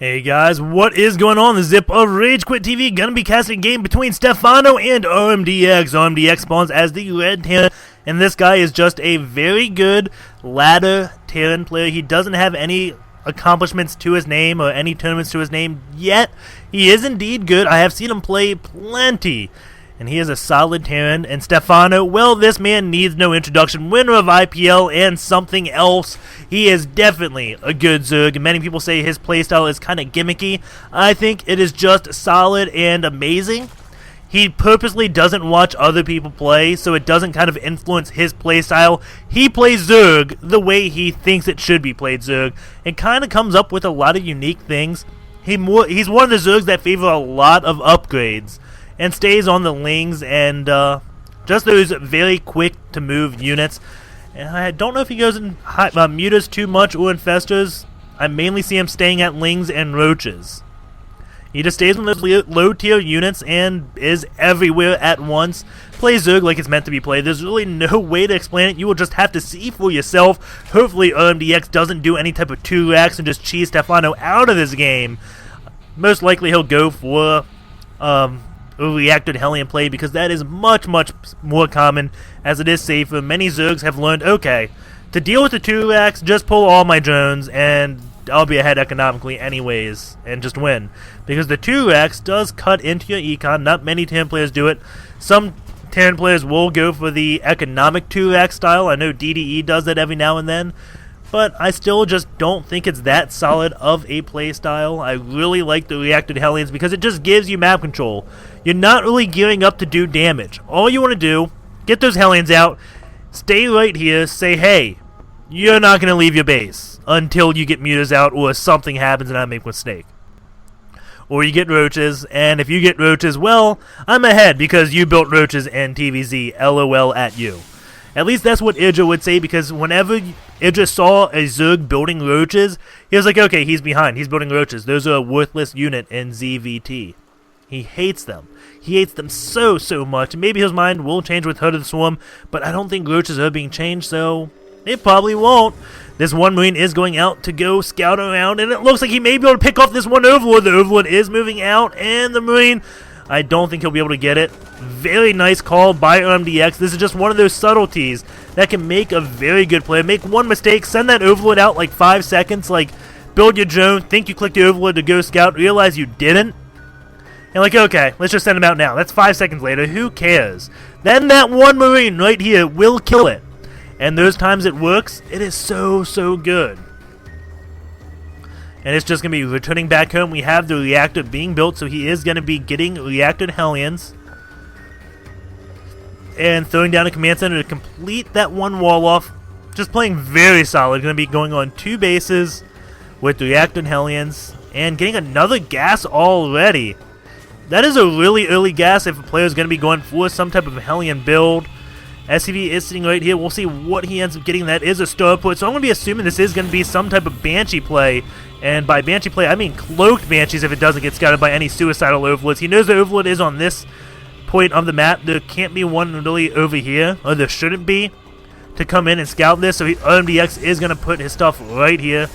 Hey guys, what is going on? The Zip of RageQuitTV gonna be casting a game between Stephano and Rmdx. Rmdx spawns as the red Terran, and this guy is just a very good ladder Terran player. He doesn't have any accomplishments to his name or any tournaments to his name yet. He is indeed good. I have seen him play plenty, and he is a solid Terran. And Stephano, well, this man needs no introduction. Winner of IPL and something else. He is definitely a good Zerg. Many people say his playstyle is kind of gimmicky. I think it is just solid and amazing. He purposely doesn't watch other people play, so it doesn't kind of influence his playstyle. He plays Zerg the way he thinks it should be played Zerg, and kind of comes up with a lot of unique things. He's one of the Zergs that favor a lot of upgrades, and stays on the Lings and just those very quick to move units. And I don't know if he goes in mutas too much or infestors. I mainly see him staying at Lings and Roaches. He just stays on those low tier units and is everywhere at once. Plays Zerg like it's meant to be played. There's really no way to explain it. You will just have to see for yourself. Hopefully Rmdx doesn't do any type of 2-racks and just cheese Stephano out of this game. Most likely he'll go for reacted Hellion play, because that is much more common, as it is safer. Many Zergs have learned, okay, to deal with the 2-racks, just pull all my drones and I'll be ahead economically anyways and just win, because the 2-racks does cut into your econ. Not many Terran players do it. Some Terran players will go for the economic 2-rack style. I know DDE does that every now and then, but I still just don't think it's that solid of a play style. I really like the reacted Hellions because it just gives you map control. You're not really gearing up to do damage. All you want to do, get those Hellions out, stay right here, say, hey, you're not going to leave your base until you get mutas out or something happens and I make a mistake. Or you get Roaches, and if you get Roaches, well, I'm ahead because you built Roaches and TVZ, LOL at you. At least that's what Idra would say, because whenever Idra saw a Zerg building Roaches, he was like, okay, he's behind. He's building Roaches. Those are a worthless unit in ZVT. He hates them. He hates them so much. Maybe his mind will change with Heart of the Swarm, but I don't think Roaches are being changed, so it probably won't. This one Marine is going out to go scout around, and it looks like he may be able to pick off this one Overlord. The Overlord is moving out, and the Marine, I don't think he'll be able to get it. Very nice call by Rmdx. This is just one of those subtleties that can make a very good play. Make one mistake, send that Overlord out like 5 seconds, like build your drone, think you clicked the Overlord to go scout, realize you didn't, and like, okay, let's just send him out now. That's 5 seconds later, who cares? Then that one Marine right here will kill it. And those times it works, it is so good. And it's just going to be returning back home. We have the reactor being built, so he is going to be getting reacted Hellions. And throwing down a command center to complete that one wall off. Just playing very solid. Going to be going on 2 bases with reacted Hellions. And getting another gas already. That is a really early gas if a player is going to be going for some type of Hellion build. SCV is sitting right here. We'll see what he ends up getting. That is a starport. So I'm going to be assuming this is going to be some type of Banshee play. And by Banshee play, I mean cloaked Banshees if it doesn't get scouted by any suicidal Overlords. He knows the Overlord is on this point of the map. There can't be one really over here, or there shouldn't be, to come in and scout this. So Rmdx is going to put his stuff right here.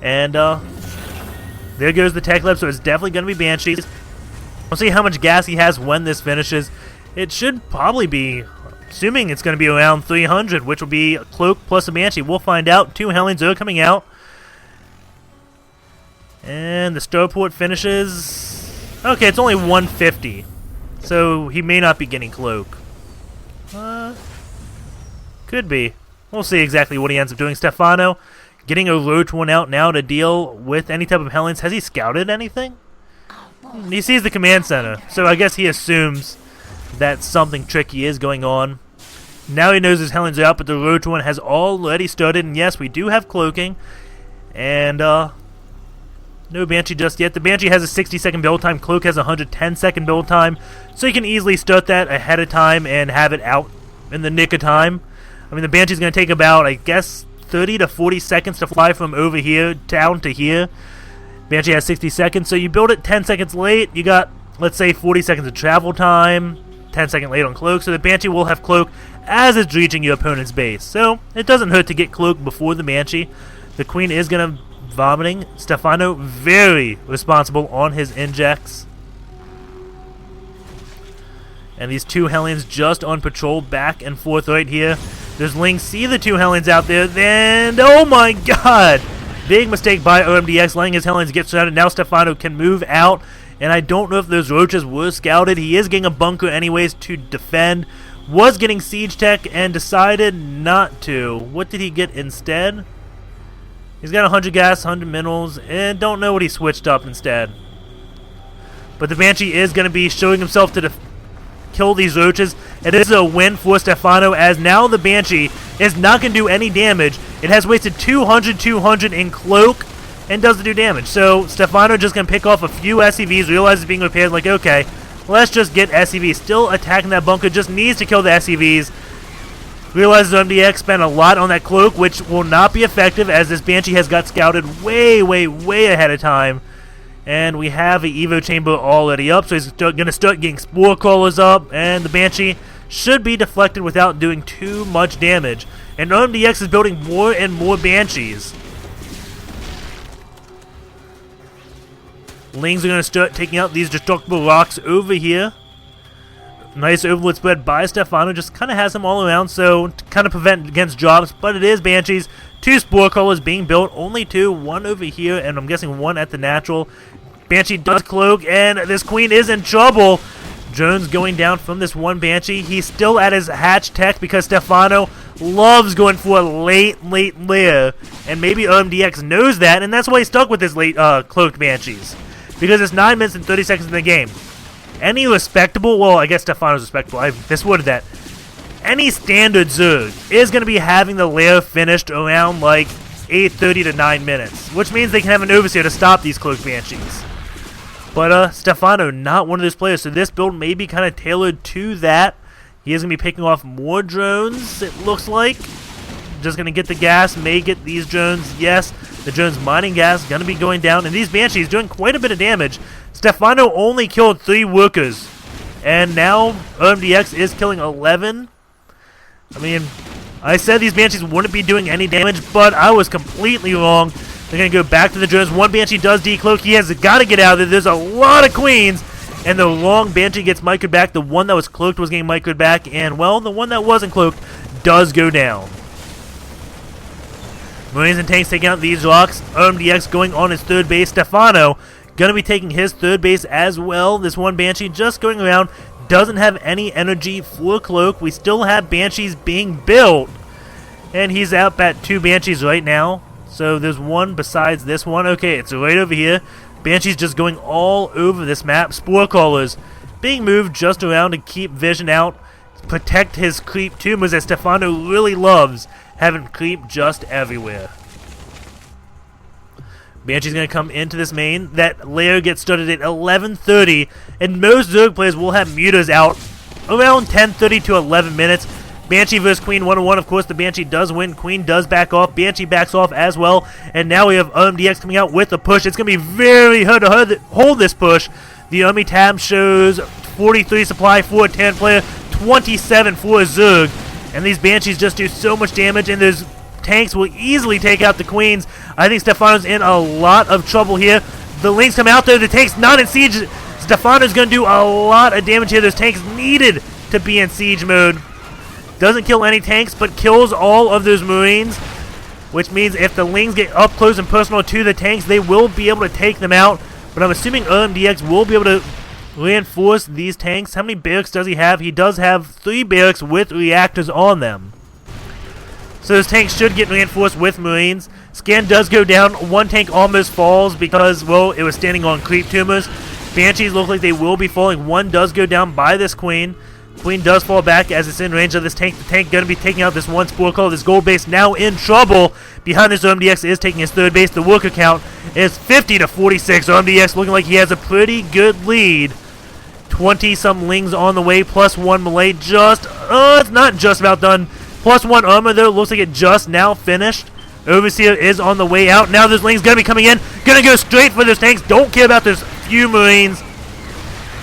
And there goes the tech lab. So it's definitely going to be Banshees. We'll see how much gas he has when this finishes. It should probably be, assuming it's going to be around 300, which will be a cloak plus a Banshee. We'll find out. 2 Hellions are coming out. And the starport finishes. Okay, it's only 150. So he may not be getting cloak. Could be. We'll see exactly what he ends up doing. Stephano getting a Roach one out now to deal with any type of Hellions. Has he scouted anything? He sees the command center, so I guess he assumes that something tricky is going on. Now he knows his Hellions are out, but the Roach one has already started, and yes, we do have cloaking. And no Banshee just yet. The Banshee has a 60-second build time. Cloak has a 110-second build time, so you can easily start that ahead of time and have it out in the nick of time. I mean, the Banshee's going to take about, I guess, 30 to 40 seconds to fly from over here down to here. Banshee has 60 seconds, so you build it 10 seconds late, you got, let's say, 40 seconds of travel time, 10 seconds late on Cloak, so the Banshee will have Cloak as it's reaching your opponent's base. So, it doesn't hurt to get Cloak before the Banshee. The Queen is going to vomiting. Stephano very responsible on his injects. And these two Hellions just on patrol back and forth right here. There's Ling, see the two Hellions out there, then, oh my god! Big mistake by Rmdx, letting his Hellions get surrounded. Now Stephano can move out, and I don't know if those roaches were scouted. He is getting a bunker anyways to defend. Was getting siege tech and decided not to. What did he get instead? He's got 100 gas, 100 minerals, and don't know what he switched up instead. But the Banshee is going to be showing himself to kill these roaches. It is a win for Stephano, as now the Banshee is not going to do any damage. It has wasted 200 in cloak and doesn't do damage. So Stephano just going to pick off a few SCVs, realize it's being repaired, like, okay, let's just get SCVs. Still attacking that bunker, just needs to kill the SCVs. Realizes Rmdx spent a lot on that cloak, which will not be effective as this Banshee has got scouted way ahead of time. And we have an Evo chamber already up, so he's going to start getting spore crawlers up, and the Banshee should be deflected without doing too much damage. And Rmdx is building more and more Banshees. Lings are going to start taking out these destructible rocks over here. Nice overload spread by Stephano, just kind of has them all around, so to kind of prevent against drops, but it is Banshees. Two spore crawlers being built, only two, one over here, and I'm guessing one at the natural. Banshee does cloak, and this queen is in trouble. Drones going down from this one Banshee. He's still at his hatch tech because Stephano loves going for a late lair, and maybe Rmdx knows that, and that's why he's stuck with his late cloaked Banshees, because it's 9 minutes and 30 seconds in the game. Any respectable, well, I guess Stephano's respectable, I misworded that. Any standard Zerg is going to be having the lair finished around like 8:30 to 9 minutes, which means they can have an overseer to stop these cloaked Banshees. But Stephano, not one of those players, so this build may be kind of tailored to that. He is going to be picking off more drones, it looks like. Just going to get the gas, may get these drones, yes. The drones mining gas, going to be going down, and these Banshees doing quite a bit of damage. Stephano only killed 3 workers, and now Rmdx is killing 11. I mean, I said these Banshees wouldn't be doing any damage, but I was completely wrong. They're going to go back to the drones. One Banshee does decloak. He has got to get out of there. There's a lot of queens, and the wrong Banshee gets microed back. The one that was cloaked was getting microed back, and, well, the one that wasn't cloaked does go down. Marines and tanks taking out these rocks. Rmdx going on his third base. Stephano going to be taking his third base as well. This one Banshee just going around. Doesn't have any energy for cloak. We still have Banshees being built. And he's out at 2 Banshees right now. So there's one besides this one. Okay, it's right over here. Banshees just going all over this map. Spore crawlers being moved just around to keep vision out. Protect his creep tumors that Stephano really loves. Having creep just everywhere. Banshee's going to come into this main. That lair gets started at 11:30, and most Zerg players will have mutas out around 10:30 to 11 minutes. Banshee versus Queen 1-on-1. Of course, the Banshee does win. Queen does back off. Banshee backs off as well. And now we have Rmdx coming out with a push. It's going to be very hard to hold this push. The Army tab shows 43 supply for a 10 player, 27 for a Zerg. And these Banshees just do so much damage, and those tanks will easily take out the Queens. I think Stephano's in a lot of trouble here. The Lings come out there. The tank's not in siege. Stephano's going to do a lot of damage here. Those tanks needed to be in siege mode. Doesn't kill any tanks, but kills all of those Marines, which means if the Lings get up close and personal to the tanks, they will be able to take them out. But I'm assuming Rmdx will be able to reinforce these tanks. How many barracks does he have? He does have 3 barracks with reactors on them. So those tanks should get reinforced with Marines. Scan does go down. One tank almost falls because, well, it was standing on creep tumors. Banshees look like they will be falling. One does go down by this Queen. Queen does fall back as it's in range of this tank. The tank going to be taking out this one spore crawler. This gold base now in trouble. Behind this, Rmdx is taking his third base. The worker count is 50 to 46. Rmdx looking like he has a pretty good lead. 20-some Lings on the way, plus 1 melee. It's not just about done. Plus 1 armor, though. Looks like it just now finished. Overseer is on the way out. Now this Ling's going to be coming in. Going to go straight for those tanks. Don't care about those few Marines.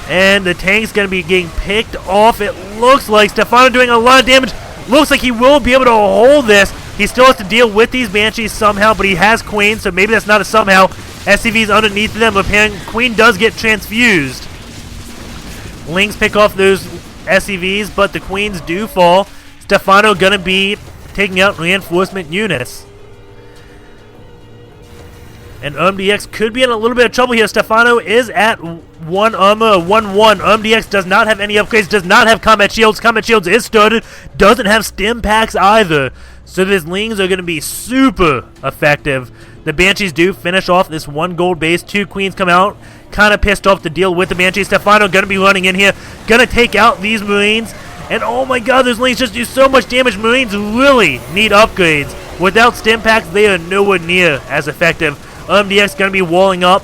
And the tank's going to be getting picked off. It looks like Stephano doing a lot of damage. Looks like he will be able to hold this. He still has to deal with these Banshees somehow, but he has Queen, so maybe that's not a somehow. SCV's underneath them, repairing. Queen does get transfused. Lings pick off those SCVs, but the Queens do fall. Stephano gonna be taking out reinforcement units. And Rmdx could be in a little bit of trouble here. Stephano is at 1 armor, 1-1. Rmdx does not have any upgrades, does not have combat shields. Combat shields is started, doesn't have stim packs either. So these Lings are going to be super effective. The Banshees do finish off this 1 gold base. 2 Queens come out, kind of pissed off to deal with the Banshees. Stephano going to be running in here, going to take out these Marines. And oh my god, those Lings just do so much damage. Marines really need upgrades. Without stim packs, they are nowhere near as effective. Rmdx going to be walling up,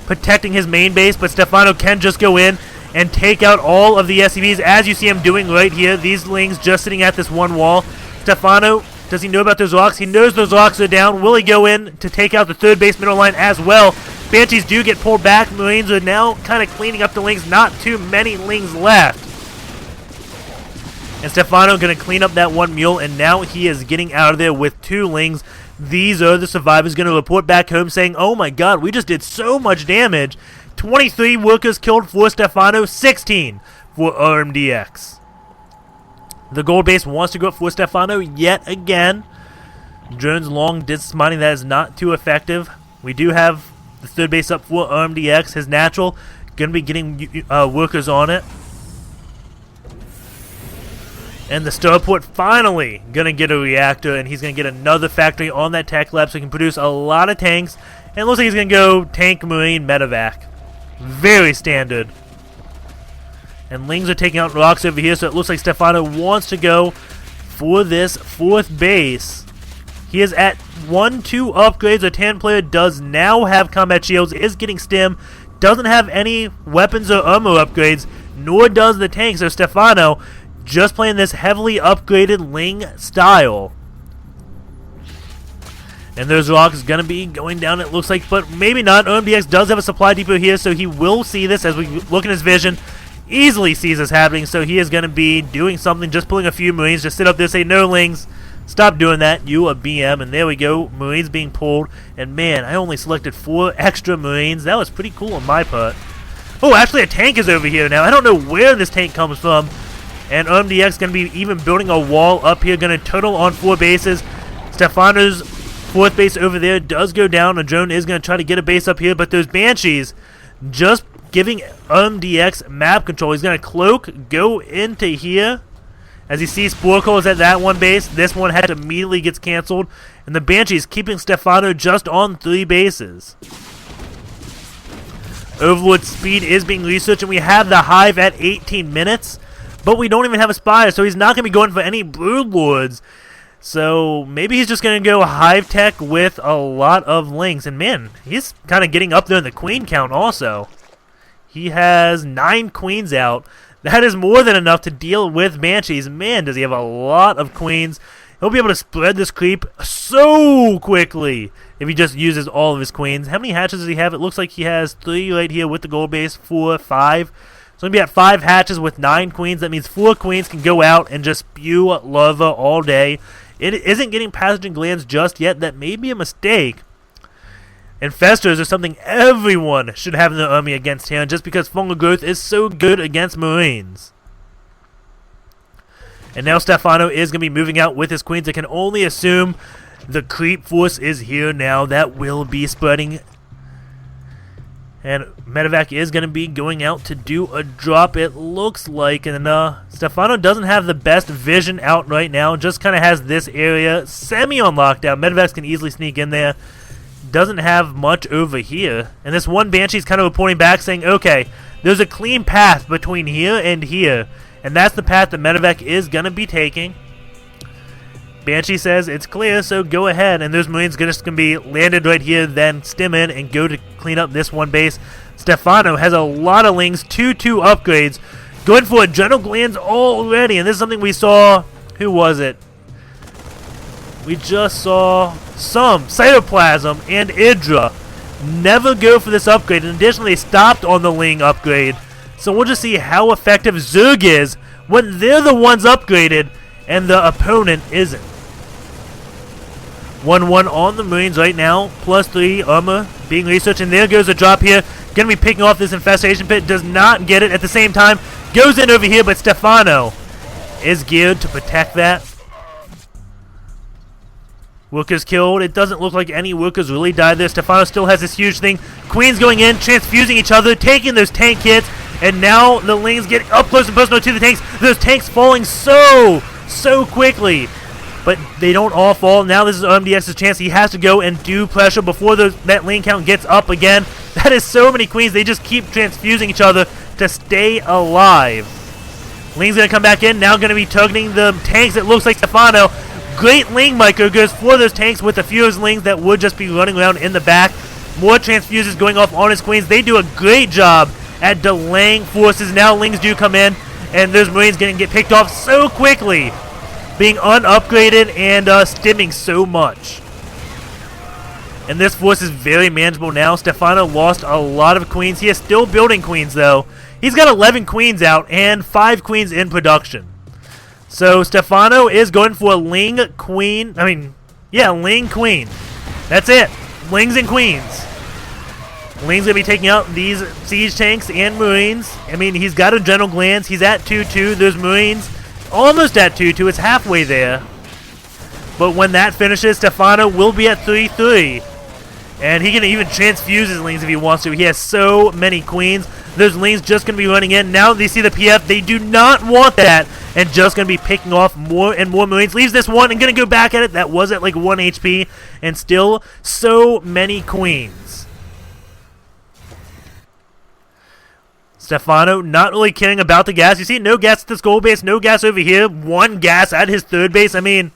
protecting his main base, but Stephano can just go in and take out all of the SCVs, as you see him doing right here. These Lings just sitting at this one wall. Stephano, does he know about those rocks? He knows those rocks are down. Will he go in to take out the 3rd base middle line as well? Banshees do get pulled back. Marines are now kind of cleaning up the Lings. Not too many Lings left. And Stephano going to clean up that 1 mule, and now he is getting out of there with 2 Lings. These are the survivors going to report back home saying, oh my god, we just did so much damage. 23 workers killed for Stephano, 16 for Rmdx. The gold base wants to go up for Stephano yet again. Drone's long distance mining, that is not too effective. We do have the 3rd base up for Rmdx. His natural going to be getting workers on it. And the starport finally going to get a reactor, and he's going to get another factory on that tech lab so he can produce a lot of tanks. And it looks like he's going to go tank, marine, medevac. Very standard. And Lings are taking out rocks over here, so it looks like Stephano wants to go for this 4th base. He is at 1-2 upgrades. A 10 player does now have combat shields, is getting stim, doesn't have any weapons or armor upgrades, nor does the tank. So Stephano just playing this heavily upgraded Ling style. And those rocks going to be going down, it looks like, but maybe not. Rmdx does have a supply depot here, so he will see this as we look in his vision. Easily sees this happening, so he is going to be doing something, just pulling a few Marines. Just sit up there, say, no, Lings, stop doing that. You a BM, and there we go. Marines being pulled. And man, I only selected 4 extra Marines. That was pretty cool on my part. Oh, actually a tank is over here now. I don't know where this tank comes from. And Rmdx going to be even building a wall up here. Going to total on 4 bases. Stephano's 4th base over there does go down. A drone is going to try to get a base up here. But those Banshees just giving Rmdx map control. He's going to cloak, go into here. As you see, Sporcle is at that one base. This one had immediately gets canceled. And the Banshees keeping Stephano just on 3 bases. Overlord speed is being researched. And we have the Hive at 18 minutes. But we don't even have a Spire, so he's not going to be going for any Broodlords. So maybe he's just going to go Hive Tech with a lot of Lings. And man, he's kind of getting up there in the Queen count also. He has 9 Queens out. That is more than enough to deal with Banshees. Man, does he have a lot of Queens. He'll be able to spread this creep so quickly if he just uses all of his Queens. How many hatches does he have? It looks like he has 3 right here with the gold base, 4, 5. So he'll be at 5 hatches with 9 Queens. That means 4 Queens can go out and just spew larva all day. It isn't getting pathogen glands just yet. That may be a mistake. Infestors are something everyone should have in their army against him, just because fungal growth is so good against Marines. And now Stephano is going to be moving out with his Queens. I can only assume the creep force is here now. That will be spreading. And medevac is going to be going out to do a drop, it looks like. And Stephano doesn't have the best vision out right now. Just kind of has this area semi on lockdown. Medevacs can easily sneak in there. Doesn't have much over here. And this one Banshee's kind of reporting back saying, okay, there's a clean path between here and here. And that's the path that medevac is going to be taking. Banshee says it's clear, so go ahead. And those Marines just going to be landed right here, then stim in and go to clean up this one base. Stephano has a lot of Lings, 2 upgrades. Going for adrenal glands already. And this is something we saw. Who was it? We just saw some Cytoplasm and Idra never go for this upgrade. And additionally, they stopped on the Ling upgrade. So we'll just see how effective Zerg is when they're the ones upgraded and the opponent isn't. 1-1 on the Marines right now. +3 armor being researched. And there goes a drop here. Going to be picking off this infestation pit. Does not get it at the same time. Goes in over here, but Stephano is geared to protect that. Workers killed. It doesn't look like any workers really died there. Stephano still has this huge thing. Queens going in, transfusing each other, taking those tank hits. And now the Lings getting up close and personal to the tanks. Those tanks falling so quickly. But they don't all fall. Now this is Rmdx's chance. He has to go and do pressure before that Ling count gets up again. That is so many Queens. They just keep transfusing each other to stay alive. Ling's going to come back in. Now going to be targeting the tanks. It looks like Stephano. Great Ling micro goes for those tanks with a few of those Lings that would just be running around in the back. More transfuses going off on his Queens. They do a great job at delaying forces. Now Lings do come in, and those Marines going to get picked off so quickly, being unupgraded and stimming so much. And this force is very manageable now. Stephano lost a lot of Queens. He is still building Queens, though. He's got 11 Queens out and 5 Queens in production. So Stephano is going for a Ling Queen. Ling Queen. That's it. Lings and Queens. Ling's going to be taking out these siege tanks and Marines. I mean, he's got adrenal glands. He's at 2-2. Those Marines almost at 2-2. It's halfway there. But when that finishes, Stephano will be at 3-3. And he can even transfuse his Lings if he wants to. He has so many Queens. Those Lings just going to be running in. Now they see the PF. They do not want that. And just going to be picking off more and more Marines. Leaves this one and going to go back at it. That was at like 1 HP. And still so many Queens. Stephano not really caring about the gas. You see, no gas at the skull base, no gas over here. 1 gas at his 3rd base. I mean,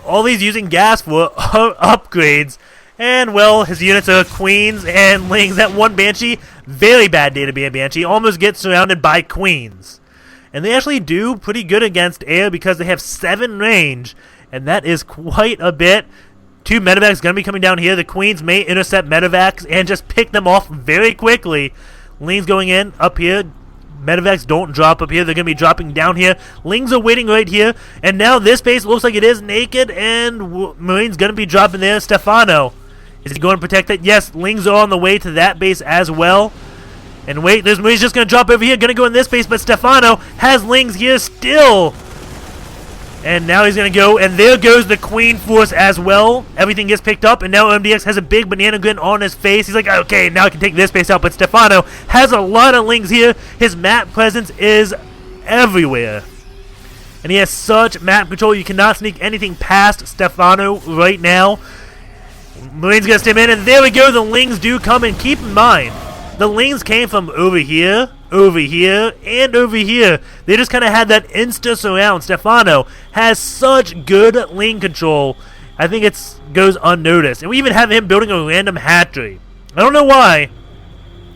all these using gas for upgrades. And, well, his units are Queens and Lings. That 1 Banshee, very bad day to be a Banshee. Almost gets surrounded by Queens. And they actually do pretty good against air because they have 7 range. And that is quite a bit. 2 medevacs going to be coming down here. The Queens may intercept medevacs and just pick them off very quickly. Lings going in up here. Medevacs don't drop up here. They're going to be dropping down here. Lings are waiting right here. And now this base looks like it is naked. And Marine's going to be dropping there. Stephano. Is he going to protect it? Yes, Lings are on the way to that base as well. And wait, there's Marine's just going to drop over here. Going to go in this base. But Stephano has Lings here still. And now he's going to go, and there goes the Queen Force as well. Everything gets picked up, and now Rmdx has a big banana grin on his face. He's like, okay, now I can take this base out. But Stephano has a lot of Lings here. His map presence is everywhere. And he has such map control. You cannot sneak anything past Stephano right now. Marine's going to stem in, and there we go. The Lings do come, and keep in mind, the Lings came from over here, and over here. They just kind of had that insta surround. Stephano has such good Ling control. I think it goes unnoticed. And we even have him building a random hatchery. I don't know why.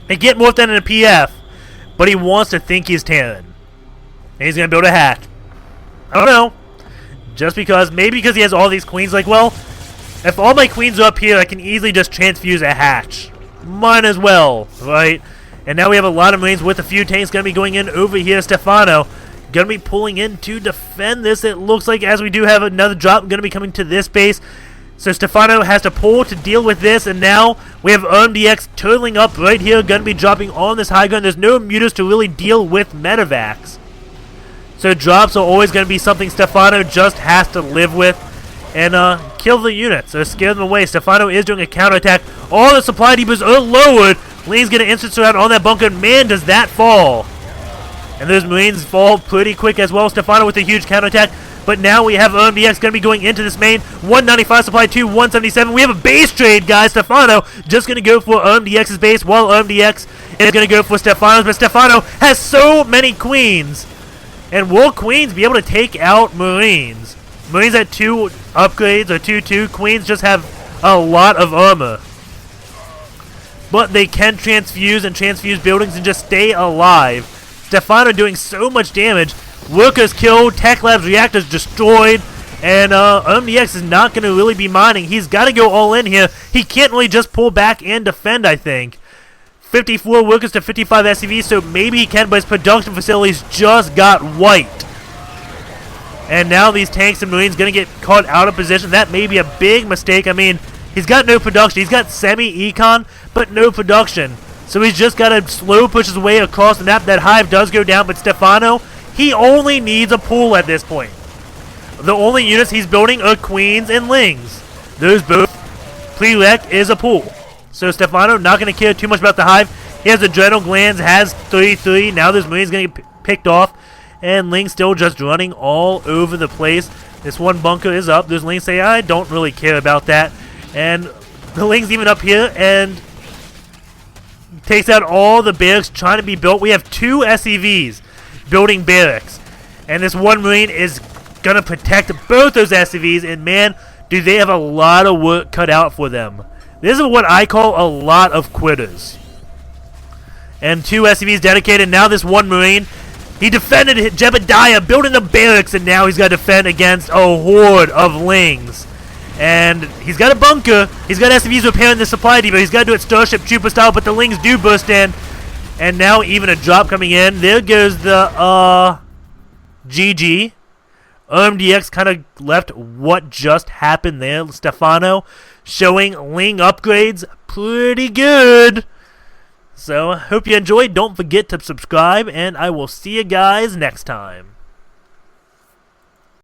They get morphed that in a PF, but he wants to think he's Terran. And he's going to build a hatch. I don't know. Just because, maybe because he has all these Queens. Like, well, if all my Queens are up here, I can easily just transfuse a hatch. Might as well, right? And now we have a lot of Marines with a few tanks going to be going in over here. Stephano going to be pulling in to defend this. It looks like as we do have another drop going to be coming to this base. So Stephano has to pull to deal with this. And now we have Rmdx turtling up right here. Going to be dropping on this high ground. There's no mutas to really deal with medevacs. So drops are always going to be something Stephano just has to live with. And kill the units. So scare them away. Stephano is doing a counterattack. All the supply depots are lowered. Ling's going to instant surround on that bunker. Man, does that fall. And those Marines fall pretty quick as well. Stephano with a huge counterattack. But now we have Rmdx going to be going into this main. 195 supply to 177. We have a base trade, guys. Stephano just going to go for Rmdx's base while Rmdx is going to go for Stephano's. But Stephano has so many Queens. And will Queens be able to take out Marines? Marines at 2 upgrades or 2-2. Queens just have a lot of armor. But they can transfuse buildings and just stay alive. Stephano doing so much damage. Workers killed, Tech Labs reactors destroyed, and Rmdx is not going to really be mining. He's got to go all in here. He can't really just pull back and defend, I think. 54 workers to 55 SCVs, so maybe he can, but his production facilities just got wiped. And now these tanks and Marines going to get caught out of position. That may be a big mistake. I mean, he's got no production. He's got semi-econ, but no production. So he's just got to slow push his way across the map. That hive does go down, but Stephano, he only needs a pool at this point. The only units he's building are Queens and Lings. Those both prereq is a pool. So Stephano not going to care too much about the hive. He has adrenal glands, has 3-3. Now those Marines going to get picked off. And Ling still just running all over the place. This one bunker is up. Those Lings say, I don't really care about that. And the Ling's even up here and takes out all the barracks trying to be built. We have 2 SCVs building barracks. And this one Marine is going to protect both those SCVs. And man, do they have a lot of work cut out for them. This is what I call a lot of quitters. And 2 SCVs dedicated. Now this one Marine, he defended Jebediah, building the barracks, and now he's got to defend against a horde of Lings. And he's got a bunker. He's got SCVs repairing the supply depot. He's got to do it Starship Trooper style, but the Lings do burst in. And now even a drop coming in. There goes the, GG. Rmdx kind of left what just happened there. Stephano showing Ling upgrades pretty good. So, hope you enjoyed. Don't forget to subscribe, and I will see you guys next time.